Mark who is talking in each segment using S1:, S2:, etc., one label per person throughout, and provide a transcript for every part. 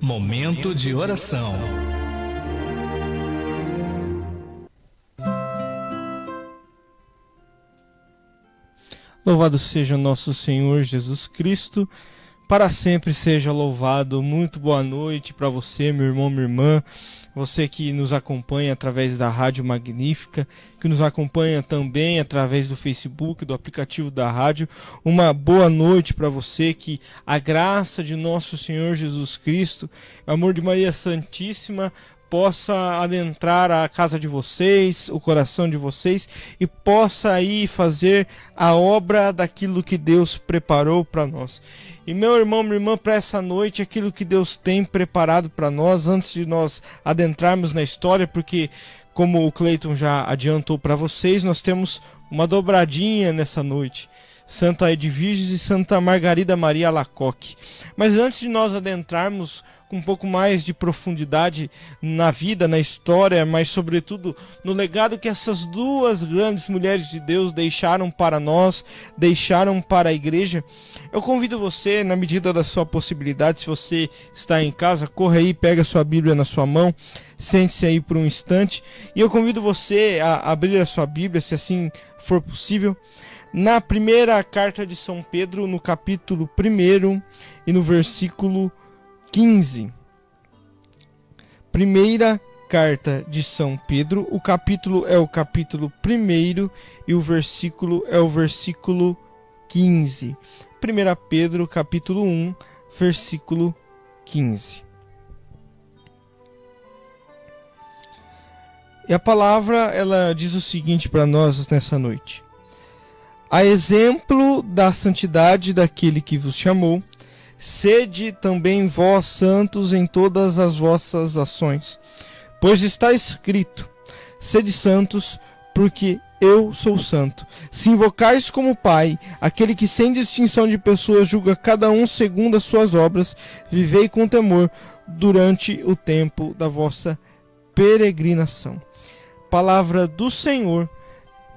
S1: Momento de oração.
S2: Louvado seja nosso Senhor Jesus Cristo, para sempre seja louvado. Muito boa noite para você, meu irmão, minha irmã, você que nos acompanha através da Rádio Magnífica, que nos acompanha também através do Facebook, do aplicativo da rádio. Uma boa noite para você, que a graça de nosso Senhor Jesus Cristo, o amor de Maria Santíssima, possa adentrar a casa de vocês, o coração de vocês, e possa aí fazer a obra daquilo que Deus preparou para nós. E meu irmão, minha irmã, para essa noite, aquilo que Deus tem preparado para nós, antes de nós adentrarmos na história, porque como o Cleiton já adiantou para vocês, nós temos uma dobradinha nessa noite. Santa Edviges e Santa Margarida Maria Alacoque. Mas antes de nós adentrarmos com um pouco mais de profundidade na vida, na história, mas sobretudo no legado que essas duas grandes mulheres de Deus deixaram para nós, deixaram para a igreja, eu convido você, na medida da sua possibilidade, se você está em casa, corra aí, pega a sua Bíblia na sua mão, sente-se aí por um instante, e eu convido você a abrir a sua Bíblia, se assim for possível, na primeira carta de São Pedro, no capítulo 1 e no versículo 15. Primeira carta de São Pedro, o capítulo é o capítulo 1 e o versículo é o versículo 15. 1 Pedro, capítulo 1, versículo 15. E a palavra, ela diz o seguinte para nós nessa noite: a exemplo da santidade daquele que vos chamou, sede também vós santos em todas as vossas ações, pois está escrito: sede santos, porque eu sou santo. Se invocais como Pai aquele que sem distinção de pessoas julga cada um segundo as suas obras, vivei com temor durante o tempo da vossa peregrinação. Palavra do Senhor.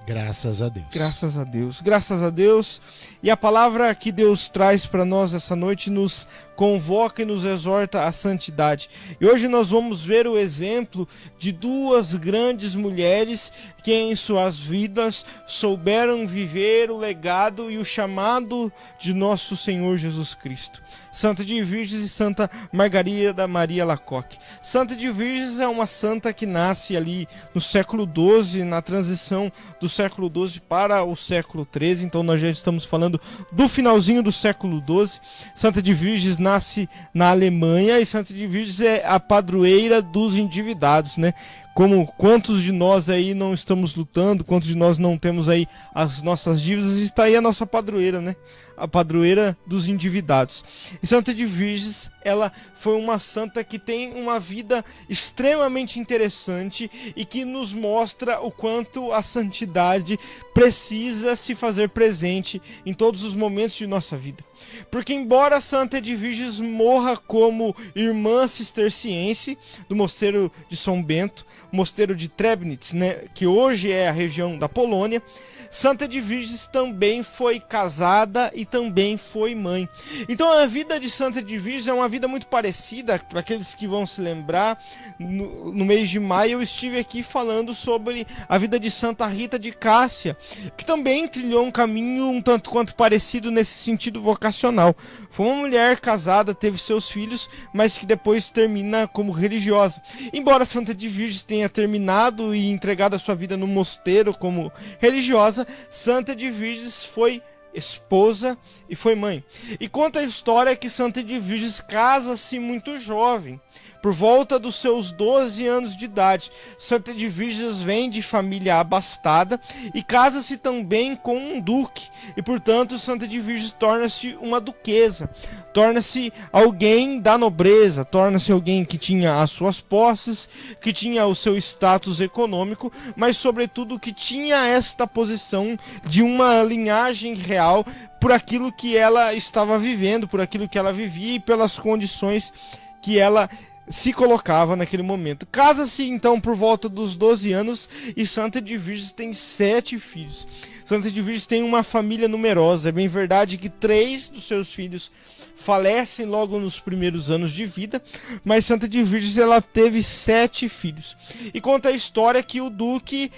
S3: Graças a Deus.
S2: Graças a Deus. Graças a Deus. E a palavra que Deus traz para nós essa noite nos convoca e nos exorta à santidade. E hoje nós vamos ver o exemplo de duas grandes mulheres que em suas vidas souberam viver o legado e o chamado de nosso Senhor Jesus Cristo. Santa Edviges e Santa Margarida Maria Alacoque. Santa Edviges é uma santa que nasce ali no século XII, na transição do século XII para o século XIII, então nós já estamos falando do finalzinho do século XII. Santa Edviges nasce na Alemanha e Santa Edviges é a padroeira dos endividados, né? Como quantos de nós aí não estamos lutando, quantos de nós não temos aí as nossas dívidas, está aí a nossa padroeira, né? A padroeira dos endividados. E Santa Edviges, ela foi uma santa que tem uma vida extremamente interessante e que nos mostra o quanto a santidade precisa se fazer presente em todos os momentos de nossa vida. Porque embora Santa Edviges morra como irmã cisterciense do mosteiro de São Bento, mosteiro de Trebnitz, né, que hoje é a região da Polônia, Santa Edviges também foi casada e também foi mãe. Então a vida de Santa Edviges é uma vida muito parecida. Para aqueles que vão se lembrar, no mês de maio eu estive aqui falando sobre a vida de Santa Rita de Cássia, que também trilhou um caminho um tanto quanto parecido nesse sentido vocacional. Foi uma mulher casada, teve seus filhos, mas que depois termina como religiosa. Embora Santa Edviges tenha terminado e entregado a sua vida no mosteiro como religiosa, Santa Edviges foi esposa e foi mãe. E conta a história que Santa Edviges casa-se muito jovem, por volta dos seus 12 anos de idade. Santa Edviges vem de família abastada e casa-se também com um duque. E, portanto, Santa Edviges torna-se uma duquesa. Torna-se alguém da nobreza, torna-se alguém que tinha as suas posses, que tinha o seu status econômico, mas, sobretudo, que tinha esta posição de uma linhagem real por aquilo que ela estava vivendo, por aquilo que ela vivia e pelas condições que ela se colocava naquele momento. Casa-se então por volta dos 12 anos e Santa Edviges tem 7 filhos. Santa Edviges tem uma família numerosa. É bem verdade que 3 dos seus filhos falecem logo nos primeiros anos de vida, mas Santa Edviges ela teve 7 filhos. E conta a história que o duque,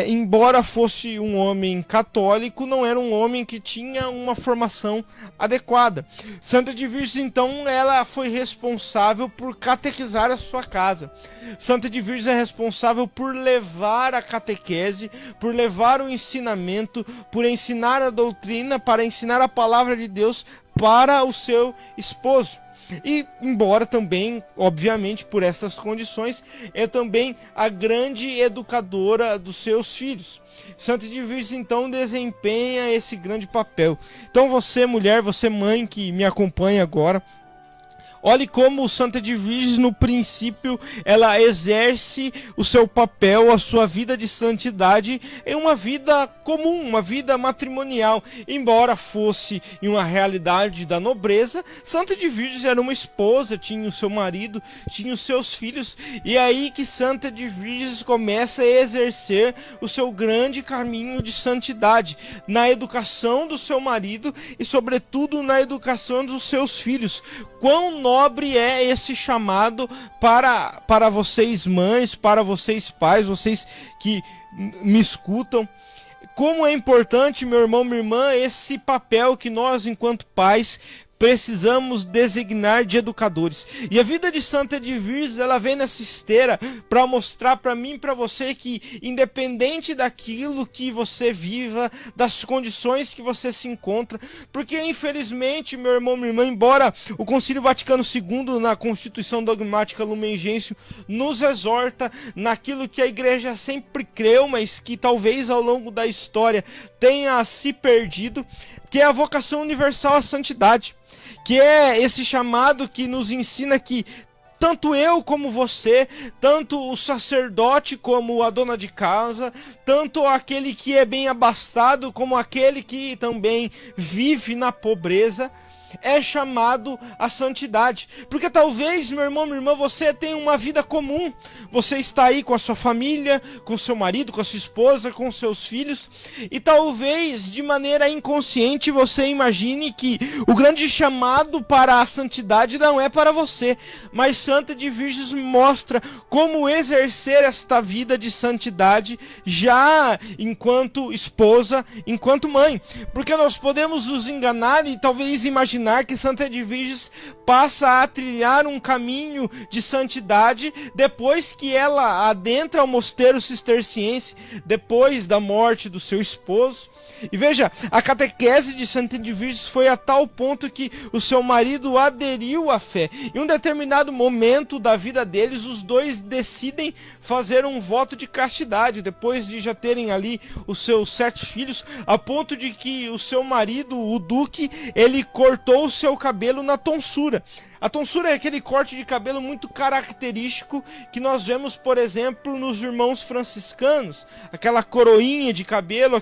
S2: embora fosse um homem católico, não era um homem que tinha uma formação adequada. Santa Edviges, então, ela foi responsável por catequizar a sua casa. Santa Edviges é responsável por levar a catequese, por levar o ensinamento, por ensinar a doutrina, para ensinar a palavra de Deus para o seu esposo. E embora também, obviamente, por essas condições, é também a grande educadora dos seus filhos. Santa Edviges então desempenha esse grande papel. Então você, mulher, você mãe que me acompanha agora, olhe como Santa Edviges, no princípio, ela exerce o seu papel, a sua vida de santidade em uma vida comum, uma vida matrimonial. Embora fosse em uma realidade da nobreza, Santa Edviges era uma esposa, tinha o seu marido, tinha os seus filhos, e é aí que Santa Edviges começa a exercer o seu grande caminho de santidade, na educação do seu marido e, sobretudo, na educação dos seus filhos. Quão nobre é esse chamado para vocês mães, para vocês pais, vocês que me escutam. Como é importante, meu irmão, minha irmã, esse papel que nós, enquanto pais, precisamos designar de educadores. E a vida de Santa Edviges, ela vem nessa esteira para mostrar para mim e para você que, independente daquilo que você viva, das condições que você se encontra, porque infelizmente, meu irmão, minha irmã, embora o Concílio Vaticano II, na Constituição Dogmática Lumen Gentium, nos exorta naquilo que a igreja sempre creu, mas que talvez ao longo da história tenha se perdido, que é a vocação universal à santidade, que é esse chamado que nos ensina que tanto eu como você, tanto o sacerdote como a dona de casa, tanto aquele que é bem abastado como aquele que também vive na pobreza, é chamado à santidade. Porque talvez, meu irmão, minha irmã, você tenha uma vida comum. Você está aí com a sua família, com seu marido, com a sua esposa, com seus filhos, e talvez de maneira inconsciente você imagine que o grande chamado para a santidade não é para você. Mas Santa Edviges mostra como exercer esta vida de santidade já enquanto esposa, enquanto mãe. Porque nós podemos nos enganar e talvez imaginar que Santa Edviges passa a trilhar um caminho de santidade depois que ela adentra o mosteiro cisterciense, depois da morte do seu esposo. E veja, a catequese de Santa Edviges foi a tal ponto que o seu marido aderiu à fé. Em um determinado momento da vida deles, os dois decidem fazer um voto de castidade, depois de já terem ali os seus 7 filhos, a ponto de que o seu marido, o duque, ele cortou o seu cabelo na tonsura. A tonsura é aquele corte de cabelo muito característico que nós vemos, por exemplo, nos irmãos franciscanos. Aquela coroinha de cabelo,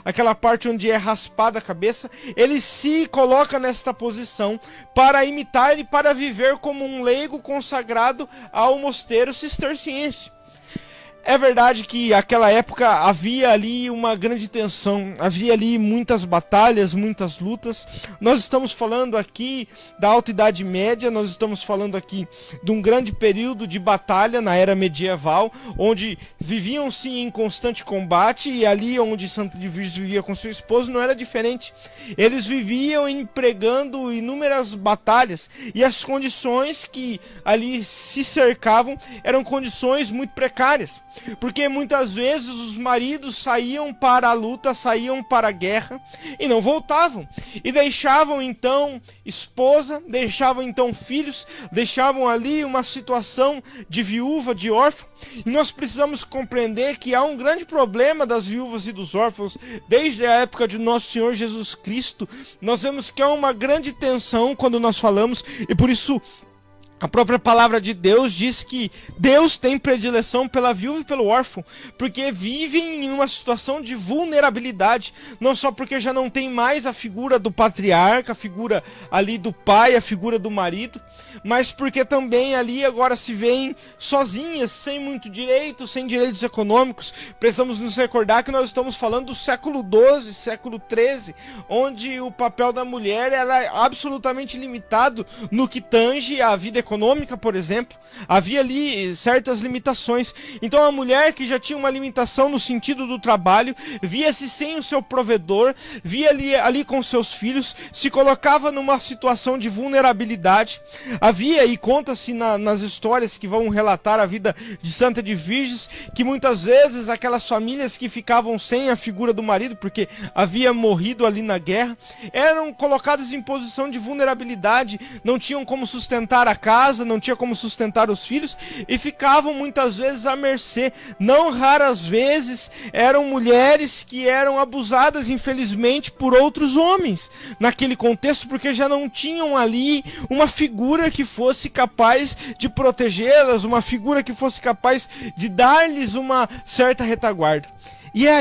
S2: aquela parte onde é raspada a cabeça. Ele se coloca nesta posição para imitar e para viver como um leigo consagrado ao mosteiro cisterciense. É verdade que naquela época havia ali uma grande tensão, havia ali muitas batalhas, muitas lutas. Nós estamos falando aqui da Alta Idade Média, nós estamos falando aqui de um grande período de batalha na era medieval, onde viviam-se em constante combate, e ali onde Santa Edviges vivia com seu esposo não era diferente. Eles viviam empregando inúmeras batalhas, e as condições que ali se cercavam eram condições muito precárias. Porque muitas vezes os maridos saíam para a luta, saíam para a guerra e não voltavam. E deixavam então esposa, deixavam então filhos, deixavam ali uma situação de viúva, de órfão. E nós precisamos compreender que há um grande problema das viúvas e dos órfãos desde a época de nosso Senhor Jesus Cristo. Nós vemos que há uma grande tensão quando nós falamos, e por isso A própria palavra de Deus diz que Deus tem predileção pela viúva e pelo órfão, porque vivem em uma situação de vulnerabilidade, não só porque já não tem mais a figura do patriarca, a figura ali do pai, a figura do marido, mas porque também ali agora se veem sozinhas, sem muito direito, sem direitos econômicos. Precisamos nos recordar que nós estamos falando do século XII, século XIII, onde o papel da mulher era absolutamente limitado no que tange a vida econômica, por exemplo. Havia ali certas limitações. Então a mulher, que já tinha uma limitação no sentido do trabalho, via-se sem o seu provedor, via ali com seus filhos, se colocava numa situação de vulnerabilidade. Havia, e conta-se nas histórias que vão relatar a vida de Santa Edviges, que muitas vezes aquelas famílias que ficavam sem a figura do marido, porque havia morrido ali na guerra, eram colocadas em posição de vulnerabilidade, não tinham como sustentar a casa, não tinha como sustentar os filhos, e ficavam muitas vezes à mercê. Não raras vezes eram mulheres que eram abusadas, infelizmente, por outros homens naquele contexto, porque já não tinham ali uma figura que fosse capaz de protegê-las, uma figura que fosse capaz de dar-lhes uma certa retaguarda. E é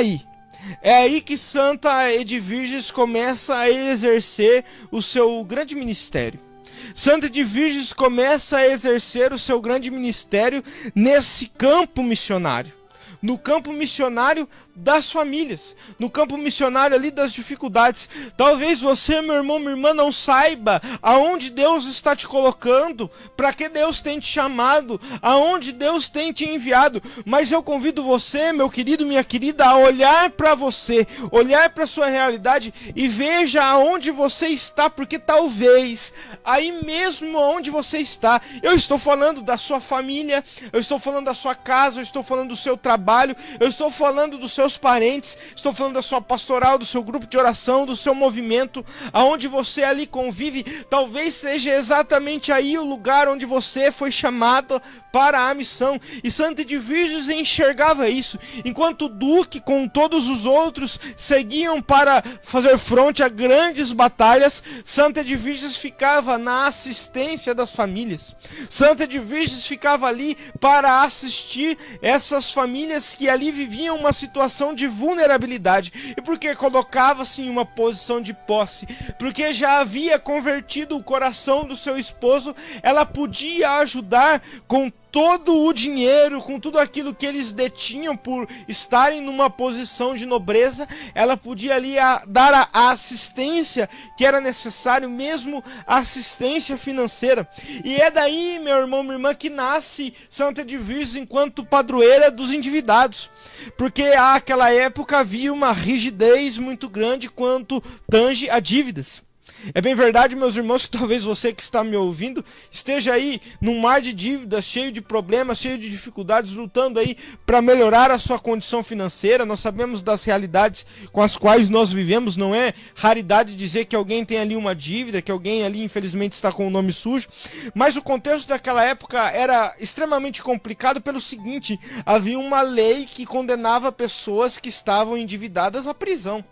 S2: aí que Santa Edviges começa a exercer o seu grande ministério. Santa Edviges começa a exercer o seu grande ministério nesse campo missionário. No campo missionário das famílias, no campo missionário ali das dificuldades. Talvez você, meu irmão, minha irmã, não saiba aonde Deus está te colocando, para que Deus tem te chamado, aonde Deus tem te enviado, mas eu convido você, meu querido, minha querida, a olhar para você, olhar para a sua realidade e veja aonde você está, porque talvez aí mesmo onde você está, eu estou falando da sua família, eu estou falando da sua casa, eu estou falando do seu trabalho, eu estou falando dos seus parentes, estou falando da sua pastoral, do seu grupo de oração, do seu movimento, aonde você ali convive. Talvez seja exatamente aí o lugar onde você foi chamado para a missão. E Santa Edviges enxergava isso. Enquanto o duque, com todos os outros, seguiam para fazer frente a grandes batalhas, Santa Edviges ficava na assistência das famílias. Santa Edviges ficava ali para assistir essas famílias que ali viviam uma situação de vulnerabilidade. E porque colocava-se em uma posição de posse, porque já havia convertido o coração do seu esposo, ela podia ajudar com todo o dinheiro, com tudo aquilo que eles detinham por estarem numa posição de nobreza. Ela podia ali dar a assistência que era necessário, mesmo assistência financeira. E é daí, meu irmão, minha irmã, que nasce Santa Edviges enquanto padroeira dos endividados, porque àquela época havia uma rigidez muito grande quanto tange a dívidas. É bem verdade, meus irmãos, que talvez você que está me ouvindo esteja aí num mar de dívidas, cheio de problemas, cheio de dificuldades, lutando aí para melhorar a sua condição financeira. Nós sabemos das realidades com as quais nós vivemos, não é raridade dizer que alguém tem ali uma dívida, que alguém ali infelizmente está com o nome sujo, mas o contexto daquela época era extremamente complicado pelo seguinte: havia uma lei que condenava pessoas que estavam endividadas à prisão.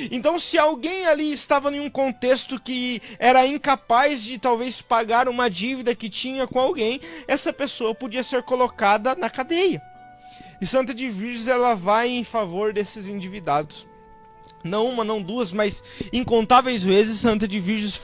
S2: Então, se alguém ali estava em um contexto que era incapaz de talvez pagar uma dívida que tinha com alguém, essa pessoa podia ser colocada na cadeia. E Santa Edviges, ela vai em favor desses endividados. Não uma, não duas, mas incontáveis vezes Santa Edviges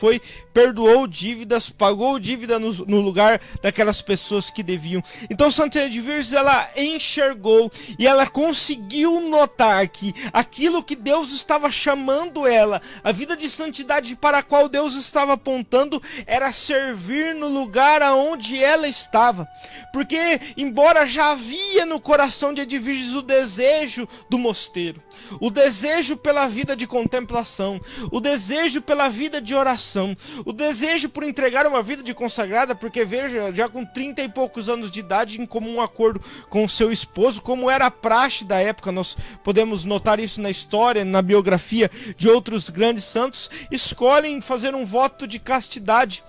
S2: perdoou dívidas, pagou dívida no lugar daquelas pessoas que deviam. Então Santa Edviges, ela enxergou e ela conseguiu notar que aquilo que Deus estava chamando ela, a vida de santidade para a qual Deus estava apontando, era servir no lugar aonde ela estava. Porque embora já havia no coração de Edviges o desejo do mosteiro, o desejo pela vida de contemplação, o desejo pela vida de oração, o desejo por entregar uma vida de consagrada, porque veja, já com 30 e poucos anos de idade, em comum acordo com o seu esposo, como era a praxe da época, nós podemos notar isso na história, na biografia de outros grandes santos, escolhem fazer um voto de castidade.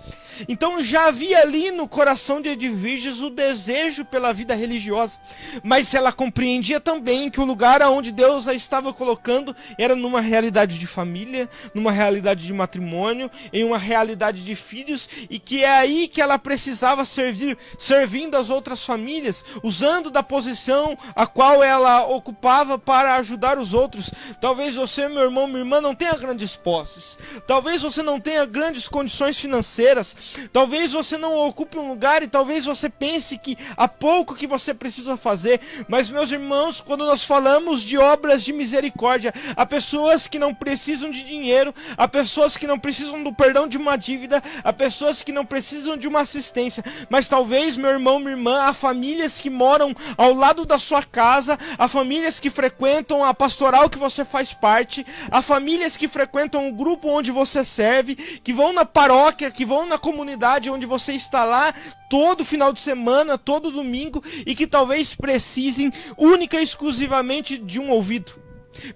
S2: Então já havia ali no coração de Edviges o desejo pela vida religiosa, mas ela compreendia também que o lugar aonde Deus a estava colocando era no numa realidade de família, numa realidade de matrimônio, em uma realidade de filhos, e que é aí que ela precisava servir, servindo as outras famílias, usando da posição a qual ela ocupava para ajudar os outros. Talvez você, meu irmão, minha irmã, não tenha grandes posses, talvez você não tenha grandes condições financeiras, talvez você não ocupe um lugar e talvez você pense que há pouco que você precisa fazer, mas meus irmãos, quando nós falamos de obras de misericórdia, há pessoas que não precisam de dinheiro, há pessoas que não precisam do perdão de uma dívida, há pessoas que não precisam de uma assistência, mas talvez, meu irmão, minha irmã, há famílias que moram ao lado da sua casa, há famílias que frequentam a pastoral que você faz parte, há famílias que frequentam o grupo onde você serve, que vão na paróquia, que vão na comunidade onde você está lá todo final de semana, todo domingo, e que talvez precisem única e exclusivamente de um ouvido.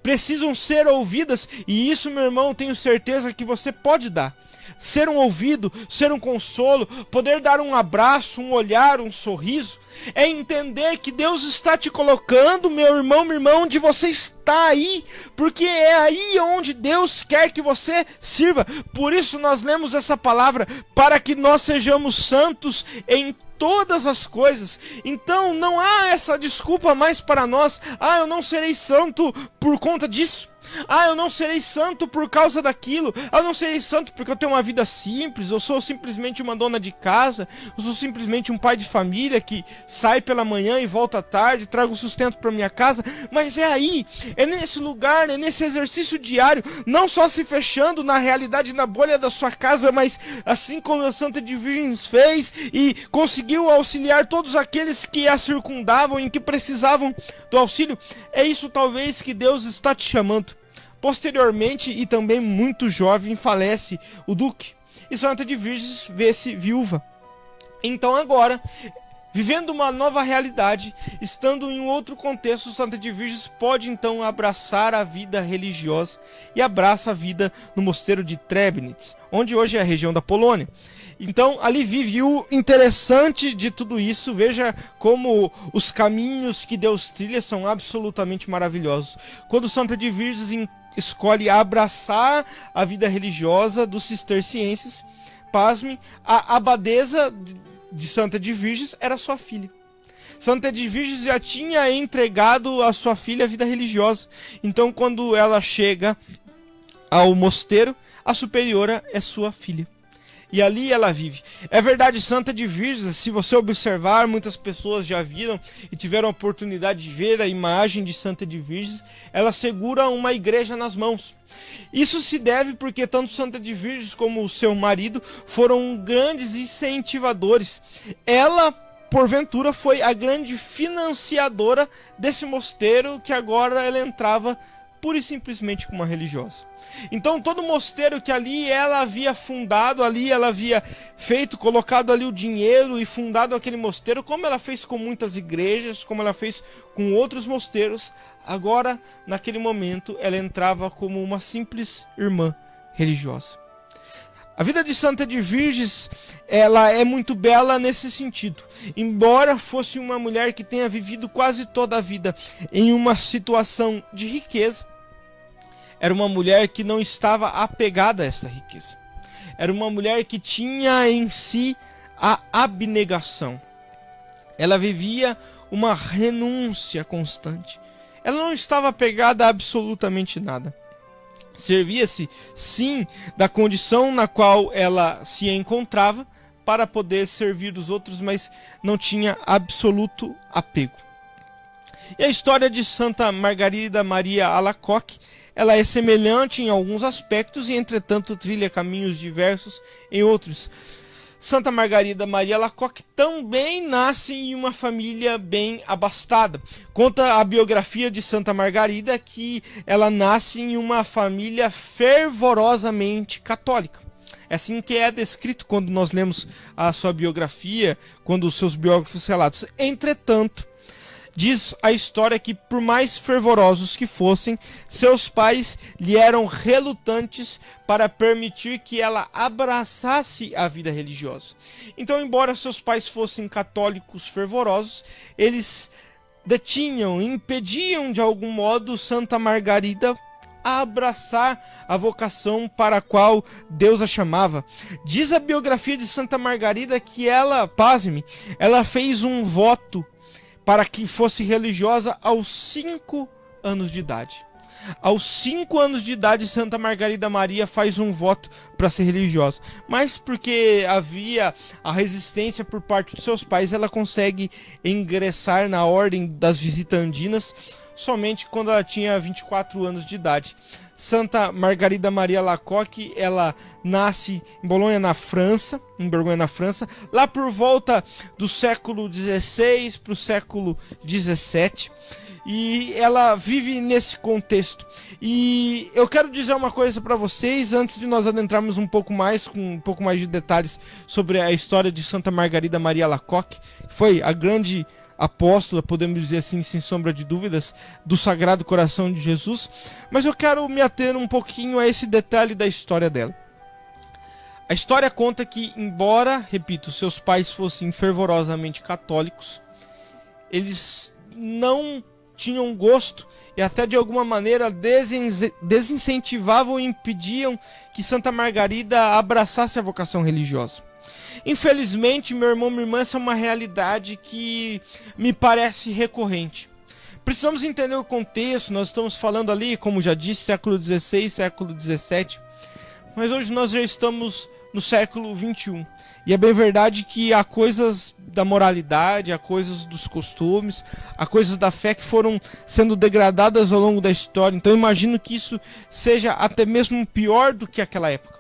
S2: Precisam ser ouvidas, e isso, meu irmão, tenho certeza que você pode dar. Ser um ouvido, ser um consolo, poder dar um abraço, um olhar, um sorriso, é entender que Deus está te colocando, meu irmão, minha irmã, onde você está aí, porque é aí onde Deus quer que você sirva. Por isso nós lemos essa palavra, para que nós sejamos santos em todas as coisas. Então não há essa desculpa mais para nós: ah, eu não serei santo por conta disso, ah, eu não serei santo por causa daquilo, eu não serei santo porque eu tenho uma vida simples, eu sou simplesmente uma dona de casa, eu sou simplesmente um pai de família que sai pela manhã e volta à tarde, trago sustento para minha casa. Mas é aí, é nesse lugar, é nesse exercício diário, não só se fechando na realidade, na bolha da sua casa, mas assim como a Santa de Virgens fez e conseguiu auxiliar todos aqueles que a circundavam e que precisavam do auxílio. É isso talvez que Deus está te chamando. Posteriormente, e também muito jovem, falece o duque, e Santa de Virgens vê-se viúva. Então agora, vivendo uma nova realidade, estando em um outro contexto, Santa de Virgens pode então abraçar a vida religiosa, e abraça a vida no mosteiro de Trebnitz, onde hoje é a região da Polônia. Então ali vive. O interessante de tudo isso, veja como os caminhos que Deus trilha são absolutamente maravilhosos. Quando Santa de Virgens escolhe abraçar a vida religiosa dos cistercienses, pasme, a abadesa de Santa de Virgens era sua filha. Santa de Virgens já tinha entregado a sua filha a vida religiosa. Então quando ela chega ao mosteiro, a superiora é sua filha. E ali ela vive. É verdade, Santa de Virgens, se você observar, muitas pessoas já viram e tiveram a oportunidade de ver a imagem de Santa de Virgens, ela segura uma igreja nas mãos. Isso se deve porque tanto Santa de Virgens como o seu marido foram grandes incentivadores. Ela, porventura, foi a grande financiadora desse mosteiro, que agora ela entrava pura e simplesmente como uma religiosa. Então todo mosteiro que ali ela havia fundado, ali ela havia feito, colocado ali o dinheiro e fundado aquele mosteiro, como ela fez com muitas igrejas, como ela fez com outros mosteiros, agora naquele momento ela entrava como uma simples irmã religiosa. A vida de Santa de Virgens, ela é muito bela nesse sentido. Embora fosse uma mulher que tenha vivido quase toda a vida em uma situação de riqueza, era uma mulher que não estava apegada a essa riqueza. Era uma mulher que tinha em si a abnegação. Ela vivia uma renúncia constante. Ela não estava apegada a absolutamente nada. Servia-se, sim, da condição na qual ela se encontrava para poder servir os outros, mas não tinha absoluto apego. E a história de Santa Margarida Maria Alacoque, ela é semelhante em alguns aspectos e, entretanto, trilha caminhos diversos em outros. Santa Margarida Maria Alacoque também nasce em uma família bem abastada. Conta a biografia de Santa Margarida que ela nasce em uma família fervorosamente católica. É assim que é descrito quando nós lemos a sua biografia, quando os seus biógrafos relatam. Entretanto, diz a história que, por mais fervorosos que fossem, seus pais lhe eram relutantes para permitir que ela abraçasse a vida religiosa. Então, embora seus pais fossem católicos fervorosos, eles detinham, impediam de algum modo Santa Margarida a abraçar a vocação para a qual Deus a chamava. Diz a biografia de Santa Margarida que ela, pasme, ela fez um voto para que fosse religiosa aos 5 anos de idade. Aos 5 anos de idade, Santa Margarida Maria faz um voto para ser religiosa. Mas porque havia a resistência por parte dos seus pais, ela consegue ingressar na ordem das visitandinas somente quando ela tinha 24 anos de idade. Santa Margarida Maria Lacoque, ela nasce em Bolonha, na França, lá por volta do século XVI para o século XVII. E ela vive nesse contexto. E eu quero dizer uma coisa para vocês, antes de nós adentrarmos com um pouco mais de detalhes sobre a história de Santa Margarida Maria Lacoque, que foi a grande apóstola, podemos dizer assim, sem sombra de dúvidas, do Sagrado Coração de Jesus. Mas eu quero me ater um pouquinho a esse detalhe da história dela. A história conta que, embora, repito, seus pais fossem fervorosamente católicos, eles não tinham gosto e até de alguma maneira desincentivavam e impediam que Santa Margarida abraçasse a vocação religiosa. Infelizmente, meu irmão, minha irmã, essa é uma realidade que me parece recorrente. Precisamos entender o contexto. Nós estamos falando ali, como já disse, século XVI, século XVII, mas hoje nós já estamos no século XXI. E é bem verdade que há coisas da moralidade, há coisas dos costumes, há coisas da fé que foram sendo degradadas ao longo da história. Então eu imagino que isso seja até mesmo pior do que aquela época.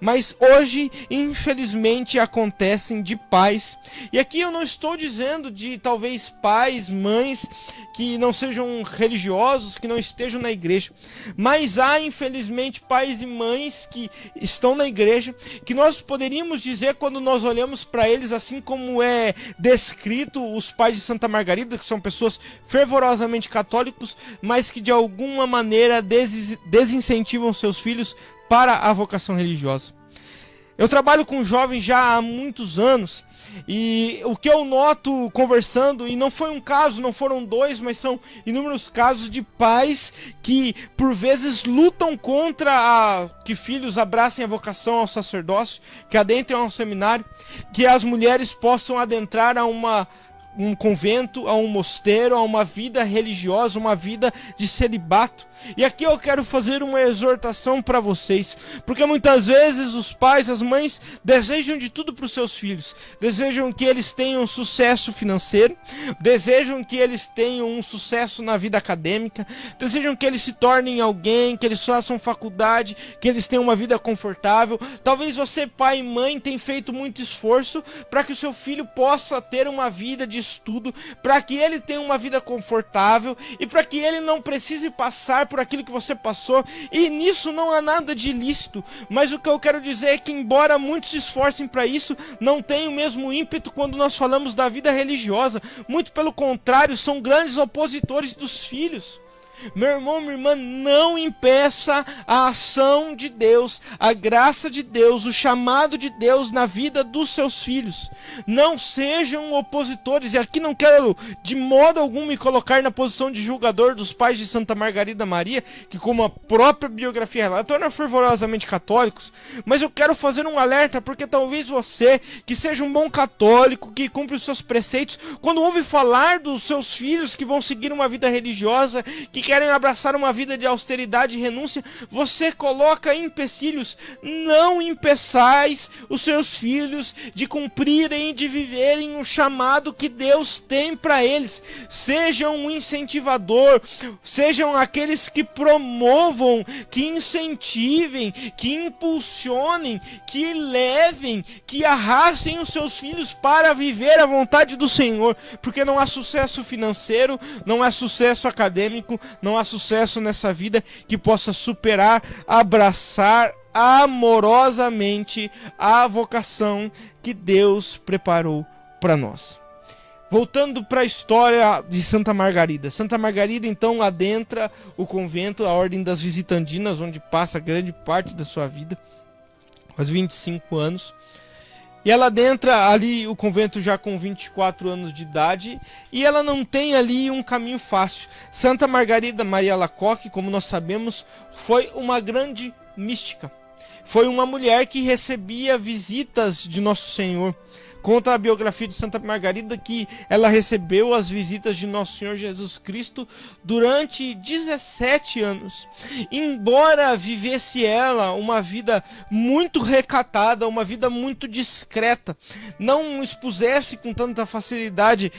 S2: Mas hoje, infelizmente, acontecem de pais. E aqui eu não estou dizendo de talvez pais, mães que não sejam religiosos, que não estejam na igreja. Mas há, infelizmente, pais e mães que estão na igreja, que nós poderíamos dizer, quando nós olhamos para eles, assim como é descrito os pais de Santa Margarida, que são pessoas fervorosamente católicos, mas que de alguma maneira desincentivam seus filhos para a vocação religiosa. Eu trabalho com jovens já há muitos anos e o que eu noto conversando, e não foi um caso, não foram dois, mas são inúmeros casos de pais que por vezes lutam contra que filhos abracem a vocação ao sacerdócio, que adentrem a um seminário, que as mulheres possam adentrar a um convento, a um mosteiro, a uma vida religiosa, uma vida de celibato. E aqui eu quero fazer uma exortação para vocês, porque muitas vezes os pais, as mães desejam de tudo para os seus filhos, desejam que eles tenham sucesso financeiro, desejam que eles tenham um sucesso na vida acadêmica, desejam que eles se tornem alguém, que eles façam faculdade, que eles tenham uma vida confortável. Talvez você, pai e mãe, tenha feito muito esforço para que o seu filho possa ter uma vida de estudo, para que ele tenha uma vida confortável e para que ele não precise passar por aquilo que você passou, e nisso não há nada de ilícito, mas o que eu quero dizer é que, embora muitos se esforcem para isso, não tem o mesmo ímpeto quando nós falamos da vida religiosa. Muito pelo contrário, são grandes opositores dos filhos. Meu irmão, minha irmã, não impeça a ação de Deus, a graça de Deus, o chamado de Deus na vida dos seus filhos. Não sejam opositores, e aqui não quero de modo algum me colocar na posição de julgador dos pais de Santa Margarida Maria, que, como a própria biografia relata, eram fervorosamente católicos, mas eu quero fazer um alerta, porque talvez você, que seja um bom católico, que cumpre os seus preceitos, quando ouve falar dos seus filhos que vão seguir uma vida religiosa, que querem abraçar uma vida de austeridade e renúncia, você coloca empecilhos. Não impeçais os seus filhos de cumprirem e de viverem o chamado que Deus tem para eles. Sejam um incentivador, sejam aqueles que promovam, que incentivem, que impulsionem, que levem, que arrastem os seus filhos para viver a vontade do Senhor, porque não há sucesso financeiro, não há sucesso acadêmico, não há sucesso nessa vida que possa superar, abraçar amorosamente a vocação que Deus preparou para nós. Voltando para a história de Santa Margarida. Santa Margarida então adentra o convento, a ordem das visitandinas, onde passa grande parte da sua vida, aos 25 anos. E ela adentra ali o convento já com 24 anos de idade, e ela não tem ali um caminho fácil. Santa Margarida Maria Alacoque, como nós sabemos, foi uma grande mística. Foi uma mulher que recebia visitas de Nosso Senhor. Conta a biografia de Santa Margarida que ela recebeu as visitas de Nosso Senhor Jesus Cristo durante 17 anos. Embora vivesse ela uma vida muito recatada, uma vida muito discreta, não expusesse com tanta facilidade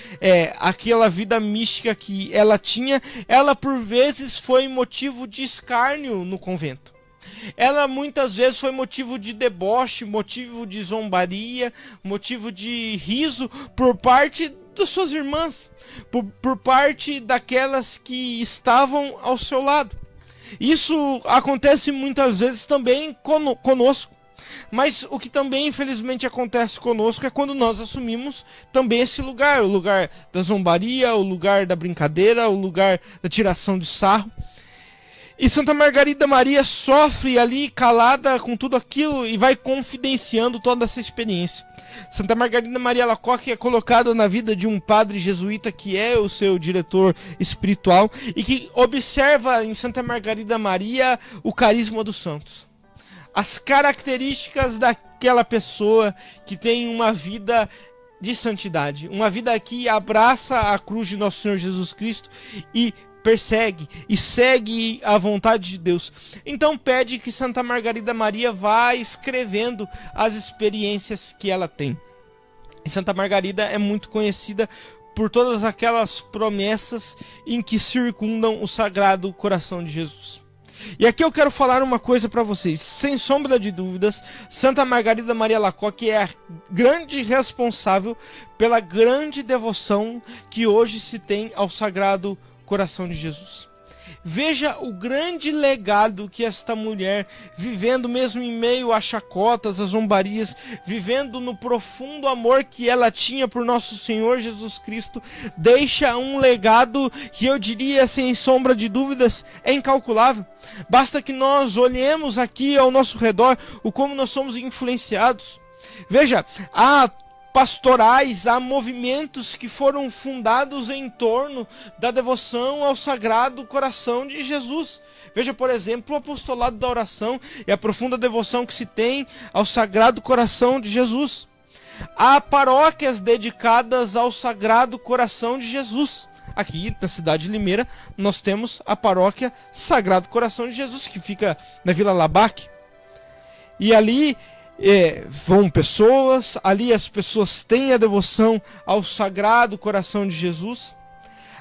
S2: aquela vida mística que ela tinha, ela por vezes foi motivo de escárnio no convento. Ela muitas vezes foi motivo de deboche, motivo de zombaria, motivo de riso por parte das suas irmãs, por parte daquelas que estavam ao seu lado. Isso acontece muitas vezes também conosco. Mas o que também infelizmente acontece conosco é quando nós assumimos também esse lugar, o lugar da zombaria, o lugar da brincadeira, o lugar da tiração de sarro. E Santa Margarida Maria sofre ali calada com tudo aquilo e vai confidenciando toda essa experiência. Santa Margarida Maria Alacoque é colocada na vida de um padre jesuíta que é o seu diretor espiritual e que observa em Santa Margarida Maria o carisma dos santos. As características daquela pessoa que tem uma vida de santidade, uma vida que abraça a cruz de Nosso Senhor Jesus Cristo e persegue e segue a vontade de Deus. Então pede que Santa Margarida Maria vá escrevendo as experiências que ela tem. E Santa Margarida é muito conhecida por todas aquelas promessas em que circundam o Sagrado Coração de Jesus. E aqui eu quero falar uma coisa para vocês. Sem sombra de dúvidas, Santa Margarida Maria Alacoque é a grande responsável pela grande devoção que hoje se tem ao Sagrado Coração de Jesus. Veja o grande legado que esta mulher, vivendo mesmo em meio a chacotas, a zombarias, vivendo no profundo amor que ela tinha por nosso Senhor Jesus Cristo, deixa um legado que eu diria, sem sombra de dúvidas, é incalculável. Basta que nós olhemos aqui ao nosso redor o como nós somos influenciados. Veja, há pastorais, há movimentos que foram fundados em torno da devoção ao Sagrado Coração de Jesus. Veja, por exemplo, o apostolado da oração e a profunda devoção que se tem ao Sagrado Coração de Jesus. Há paróquias dedicadas ao Sagrado Coração de Jesus. Aqui na cidade de Limeira nós temos a paróquia Sagrado Coração de Jesus, que fica na Vila Labaque. E ali vão pessoas, ali as pessoas têm a devoção ao Sagrado Coração de Jesus.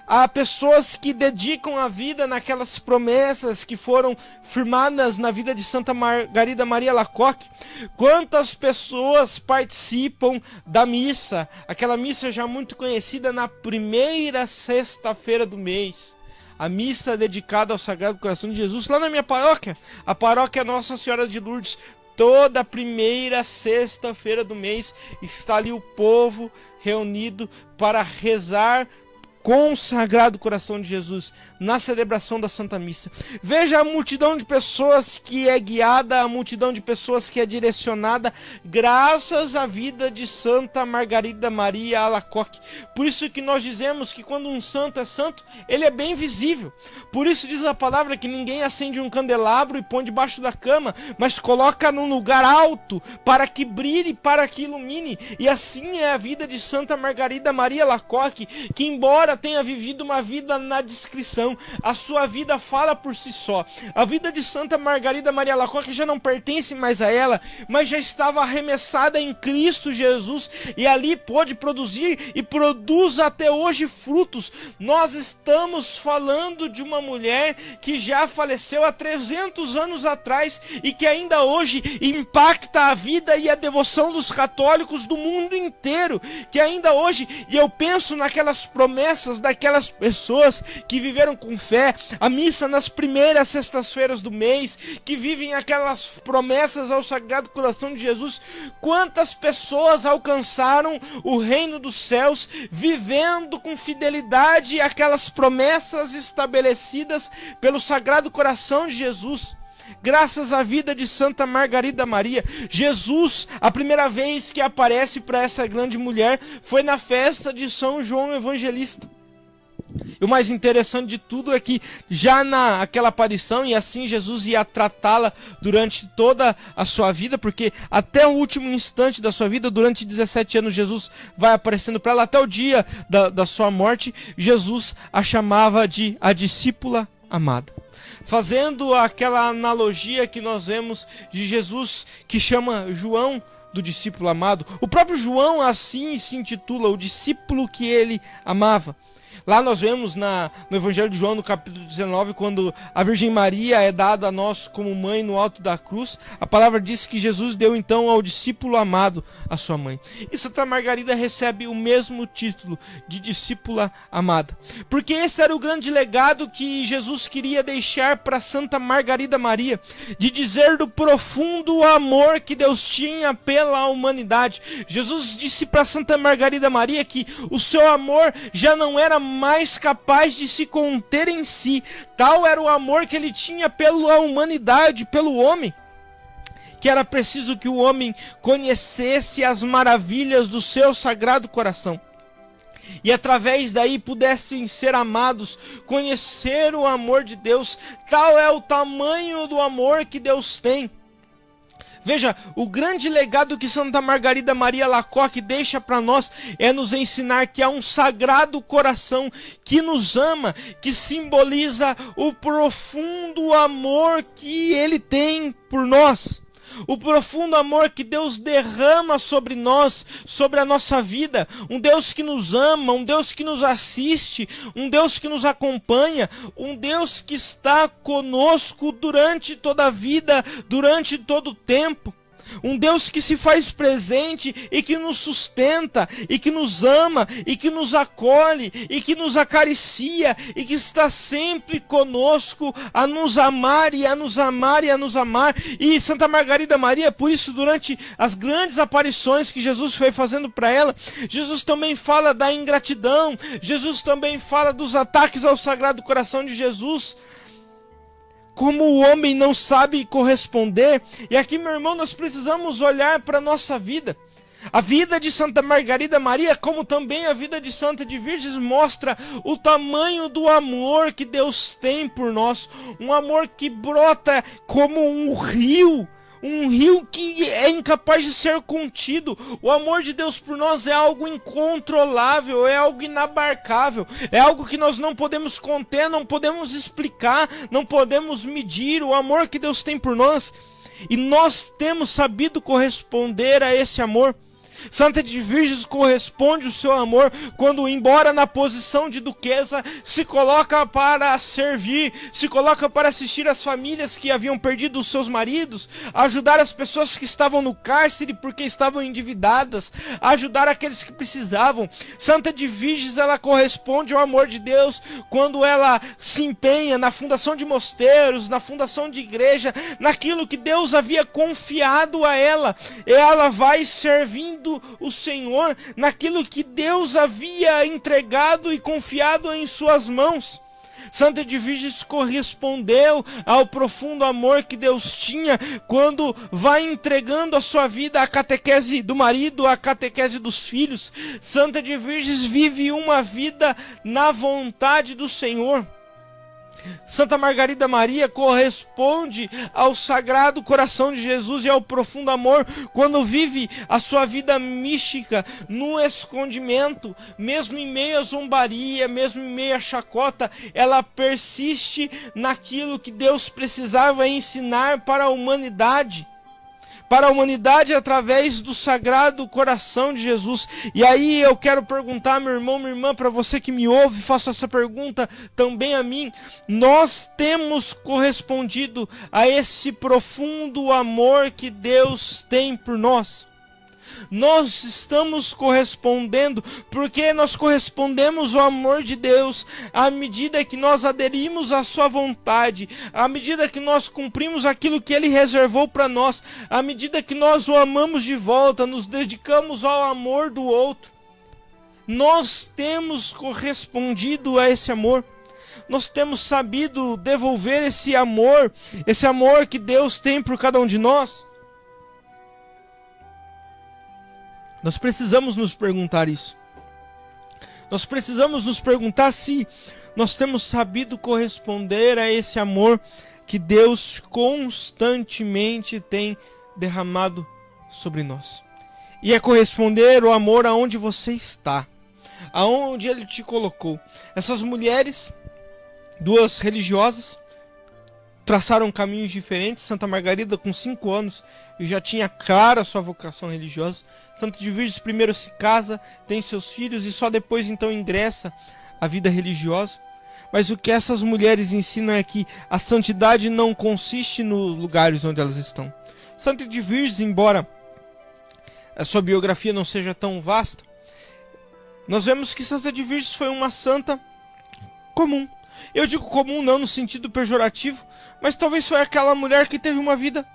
S2: Há pessoas que dedicam a vida naquelas promessas que foram firmadas na vida de Santa Margarida Maria Alacoque. Quantas pessoas participam da missa, aquela missa já muito conhecida na primeira sexta-feira do mês. A missa dedicada ao Sagrado Coração de Jesus, lá na minha paróquia, a paróquia Nossa Senhora de Lourdes. Toda primeira sexta-feira do mês está ali o povo reunido para rezar com o Sagrado Coração de Jesus na celebração da Santa Missa. Veja a multidão de pessoas que é guiada, a multidão de pessoas que é direcionada graças à vida de Santa Margarida Maria Alacoque. Por isso que nós dizemos que quando um santo é santo, ele é bem visível. Por isso diz a palavra que ninguém acende um candelabro e põe debaixo da cama, mas coloca num lugar alto para que brilhe, para que ilumine. E assim é a vida de Santa Margarida Maria Alacoque, que embora tenha vivido uma vida na discrição, a sua vida fala por si só. A vida de Santa Margarida Maria Alacoque já não pertence mais a ela, mas já estava arremessada em Cristo Jesus e ali pôde produzir e produz até hoje frutos. Nós estamos falando de uma mulher que já faleceu há 300 anos atrás e que ainda hoje impacta a vida e a devoção dos católicos do mundo inteiro, que ainda hoje, e eu penso naquelas promessas daquelas pessoas que viveram com fé, a missa nas primeiras sextas-feiras do mês, que vivem aquelas promessas ao Sagrado Coração de Jesus. Quantas pessoas alcançaram o reino dos céus vivendo com fidelidade aquelas promessas estabelecidas pelo Sagrado Coração de Jesus. Graças à vida de Santa Margarida Maria, Jesus, a primeira vez que aparece para essa grande mulher foi na festa de São João Evangelista. E o mais interessante de tudo é que já naquela aparição, e assim Jesus ia tratá-la durante toda a sua vida, porque até o último instante da sua vida, durante 17 anos, Jesus vai aparecendo para ela, até o dia da sua morte, Jesus a chamava de a discípula amada. Fazendo aquela analogia que nós vemos de Jesus que chama João do discípulo amado, o próprio João assim se intitula, o discípulo que ele amava. Lá nós vemos no Evangelho de João, no capítulo 19, quando a Virgem Maria é dada a nós como mãe no alto da cruz, a palavra diz que Jesus deu então ao discípulo amado a sua mãe. E Santa Margarida recebe o mesmo título de discípula amada, porque esse era o grande legado que Jesus queria deixar para Santa Margarida Maria, de dizer do profundo amor que Deus tinha pela humanidade. Jesus disse para Santa Margarida Maria que o seu amor já não era mais capaz de se conter em si. Tal era o amor que ele tinha pela humanidade, pelo homem, que era preciso que o homem conhecesse as maravilhas do seu sagrado coração, e através daí pudessem ser amados, conhecer o amor de Deus. Tal é o tamanho do amor que Deus tem. Veja, o grande legado que Santa Margarida Maria Alacoque deixa para nós é nos ensinar que há um sagrado coração que nos ama, que simboliza o profundo amor que ele tem por nós. O profundo amor que Deus derrama sobre nós, sobre a nossa vida. Um Deus que nos ama, um Deus que nos assiste, um Deus que nos acompanha, um Deus que está conosco durante toda a vida, durante todo o tempo. Um Deus que se faz presente e que nos sustenta, e que nos ama, e que nos acolhe, e que nos acaricia, e que está sempre conosco a nos amar, e a nos amar, e a nos amar. E Santa Margarida Maria, por isso, durante as grandes aparições que Jesus foi fazendo para ela, Jesus também fala da ingratidão, Jesus também fala dos ataques ao Sagrado Coração de Jesus, como o homem não sabe corresponder. E aqui, meu irmão, nós precisamos olhar para a nossa vida. A vida de Santa Margarida Maria, como também a vida de Santa de Virgens, mostra o tamanho do amor que Deus tem por nós. Um amor que brota como um rio que é incapaz de ser contido. O amor de Deus por nós é algo incontrolável, é algo inabarcável, é algo que nós não podemos conter, não podemos explicar, não podemos medir o amor que Deus tem por nós. E nós temos sabido corresponder a esse amor. Santa de Virgens corresponde o seu amor quando, embora na posição de duquesa, se coloca para servir, se coloca para assistir as famílias que haviam perdido os seus maridos, ajudar as pessoas que estavam no cárcere porque estavam endividadas, ajudar aqueles que precisavam. Santa de Virgens, ela corresponde ao amor de Deus quando ela se empenha na fundação de mosteiros, na fundação de igreja, naquilo que Deus havia confiado a ela. Ela vai servindo o Senhor naquilo que Deus havia entregado e confiado em suas mãos. Santa de Virgens correspondeu ao profundo amor que Deus tinha quando vai entregando a sua vida à catequese do marido, à catequese dos filhos. Santa de Virgens vive uma vida na vontade do Senhor. Santa Margarida Maria corresponde ao Sagrado Coração de Jesus e ao profundo amor quando vive a sua vida mística no escondimento, mesmo em meio à zombaria, mesmo em meio à chacota, ela persiste naquilo que Deus precisava ensinar para a humanidade. Para a humanidade através do Sagrado Coração de Jesus. E aí eu quero perguntar, meu irmão, minha irmã, para você que me ouve, faço essa pergunta também a mim. Nós temos correspondido a esse profundo amor que Deus tem por nós? Nós estamos correspondendo, porque nós correspondemos ao amor de Deus à medida que nós aderimos à sua vontade, à medida que nós cumprimos aquilo que Ele reservou para nós, à medida que nós o amamos de volta, nos dedicamos ao amor do outro. Nós temos correspondido a esse amor. nós temos sabido devolver esse amor que Deus tem por cada um de nós? Nós precisamos nos perguntar isso. Nós precisamos nos perguntar se nós temos sabido corresponder a esse amor que Deus constantemente tem derramado sobre nós. E é corresponder o amor aonde você está, aonde Ele te colocou. Essas mulheres, duas religiosas, traçaram caminhos diferentes. Santa Margarida, com 5 anos, já tinha clara a sua vocação religiosa. Santa de Virges primeiro se casa, tem seus filhos e só depois então ingressa a vida religiosa. Mas o que essas mulheres ensinam é que a santidade não consiste nos lugares onde elas estão. Santa de Virges, embora a sua biografia não seja tão vasta, nós vemos que Santa de Virges foi uma santa comum. Eu digo comum não no sentido pejorativo, mas talvez foi aquela mulher que teve uma vida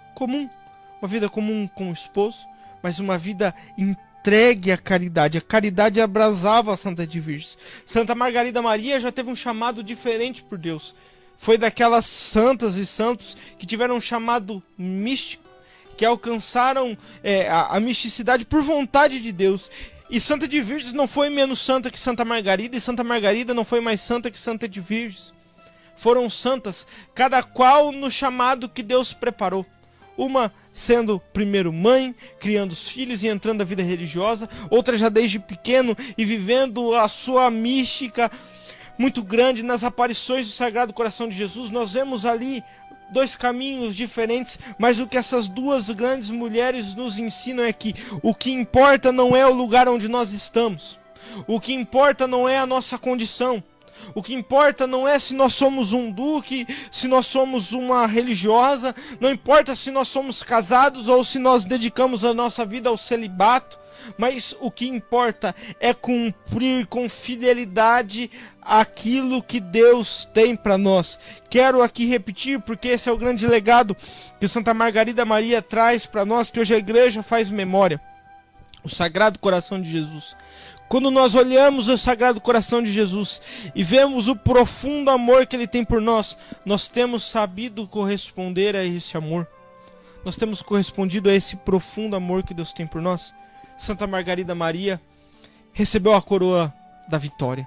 S2: comum com o esposo, mas uma vida entregue à caridade. A caridade abrasava a Santa de Virges. Santa Margarida Maria já teve um chamado diferente por Deus. Foi daquelas santas e santos que tiveram um chamado místico, que alcançaram a misticidade por vontade de Deus. E Santa de Virges não foi menos santa que Santa Margarida, e Santa Margarida não foi mais santa que Santa de Virges. Foram santas, cada qual no chamado que Deus preparou. Uma sendo primeiro mãe, criando os filhos e entrando na vida religiosa. Outra já desde pequeno e vivendo a sua mística muito grande nas aparições do Sagrado Coração de Jesus. Nós vemos ali 2 caminhos diferentes, mas o que essas duas grandes mulheres nos ensinam é que o que importa não é o lugar onde nós estamos. O que importa não é a nossa condição. O que importa não é se nós somos um duque, se nós somos uma religiosa, não importa se nós somos casados ou se nós dedicamos a nossa vida ao celibato, mas o que importa é cumprir com fidelidade aquilo que Deus tem para nós. Quero aqui repetir, porque esse é o grande legado que Santa Margarida Maria traz para nós, que hoje a igreja faz memória: o Sagrado Coração de Jesus. Quando nós olhamos o Sagrado Coração de Jesus e vemos o profundo amor que Ele tem por nós, nós temos sabido corresponder a esse amor. Nós temos correspondido a esse profundo amor que Deus tem por nós. Santa Margarida Maria recebeu a coroa da vitória,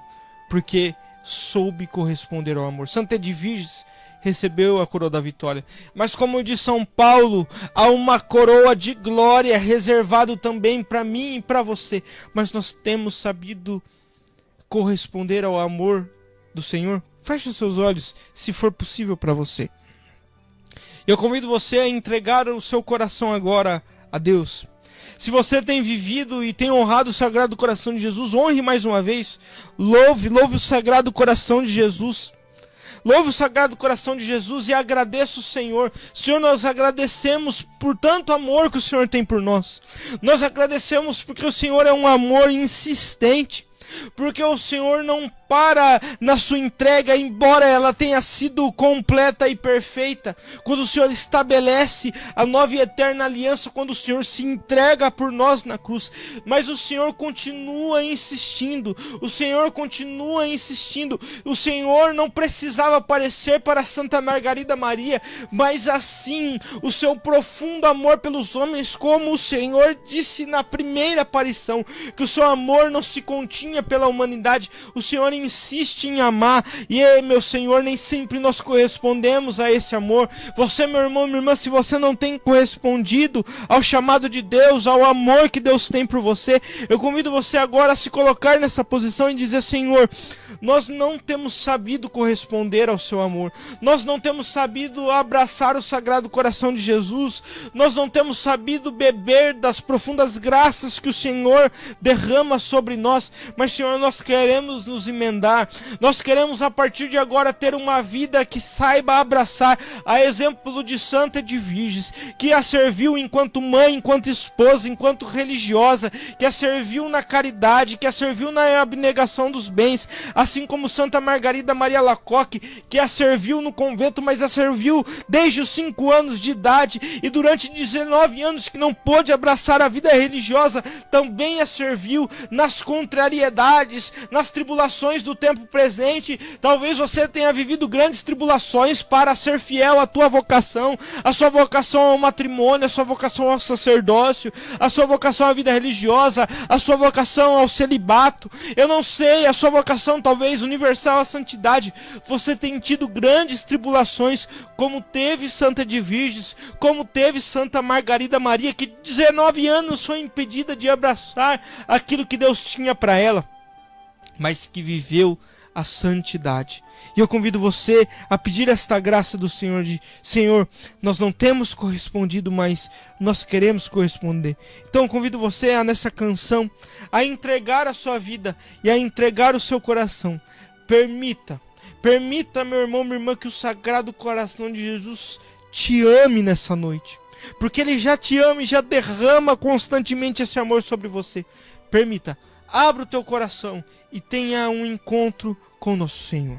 S2: porque soube corresponder ao amor. Santa de Virges recebeu a coroa da vitória. Mas como diz São Paulo, há uma coroa de glória reservado também para mim e para você. Mas nós temos sabido corresponder ao amor do Senhor? Feche os seus olhos, se for possível para você. Eu convido você a entregar o seu coração agora a Deus. Se você tem vivido e tem honrado o Sagrado Coração de Jesus, honre mais uma vez. Louve o Sagrado Coração de Jesus. Louve o Sagrado Coração de Jesus e agradeça o Senhor. Senhor, nós agradecemos por tanto amor que o Senhor tem por nós. Nós agradecemos porque o Senhor é um amor insistente. Porque o Senhor não para na sua entrega, embora ela tenha sido completa e perfeita. Quando o Senhor estabelece a nova e eterna aliança, quando o Senhor se entrega por nós na cruz. Mas o Senhor continua insistindo. O Senhor continua insistindo. O Senhor não precisava aparecer para Santa Margarida Maria, mas assim, o seu profundo amor pelos homens, como o Senhor disse na primeira aparição, que o seu amor não se continha pela humanidade. O Senhor insiste em amar, e meu Senhor, nem sempre nós correspondemos a esse amor. Você, meu irmão, minha irmã, se você não tem correspondido ao chamado de Deus, ao amor que Deus tem por você, eu convido você agora a se colocar nessa posição e dizer: Senhor, nós não temos sabido corresponder ao seu amor, nós não temos sabido abraçar o Sagrado Coração de Jesus, nós não temos sabido beber das profundas graças que o Senhor derrama sobre nós. Mas, Senhor, nós queremos nos emendar, nós queremos a partir de agora ter uma vida que saiba abraçar, a exemplo de Santa de Virges, que a serviu enquanto mãe, enquanto esposa, enquanto religiosa, que a serviu na caridade, que a serviu na abnegação dos bens, assim como Santa Margarida Maria Alacoque, que a serviu no convento, mas a serviu desde os 5 anos de idade, e durante 19 anos que não pôde abraçar a vida religiosa, também a serviu nas contrariedades ansiedades, nas tribulações do tempo presente. Talvez você tenha vivido grandes tribulações para ser fiel à tua vocação, a sua vocação ao matrimônio, a sua vocação ao sacerdócio, a sua vocação à vida religiosa, a sua vocação ao celibato. Eu não sei, a sua vocação talvez universal à santidade. Você tem tido grandes tribulações, como teve Santa de Virges, como teve Santa Margarida Maria, que 19 anos foi impedida de abraçar aquilo que Deus tinha para ela, mas que viveu a santidade. E eu convido você a pedir esta graça do Senhor, de Senhor, nós não temos correspondido, mas nós queremos corresponder. Então eu convido você a, nessa canção, a entregar a sua vida e a entregar o seu coração. Permita, meu irmão, minha irmã, que o Sagrado Coração de Jesus te ame nessa noite, porque Ele já te ama e já derrama constantemente esse amor sobre você. Permita, abra o teu coração e tenha um encontro com nosso Senhor.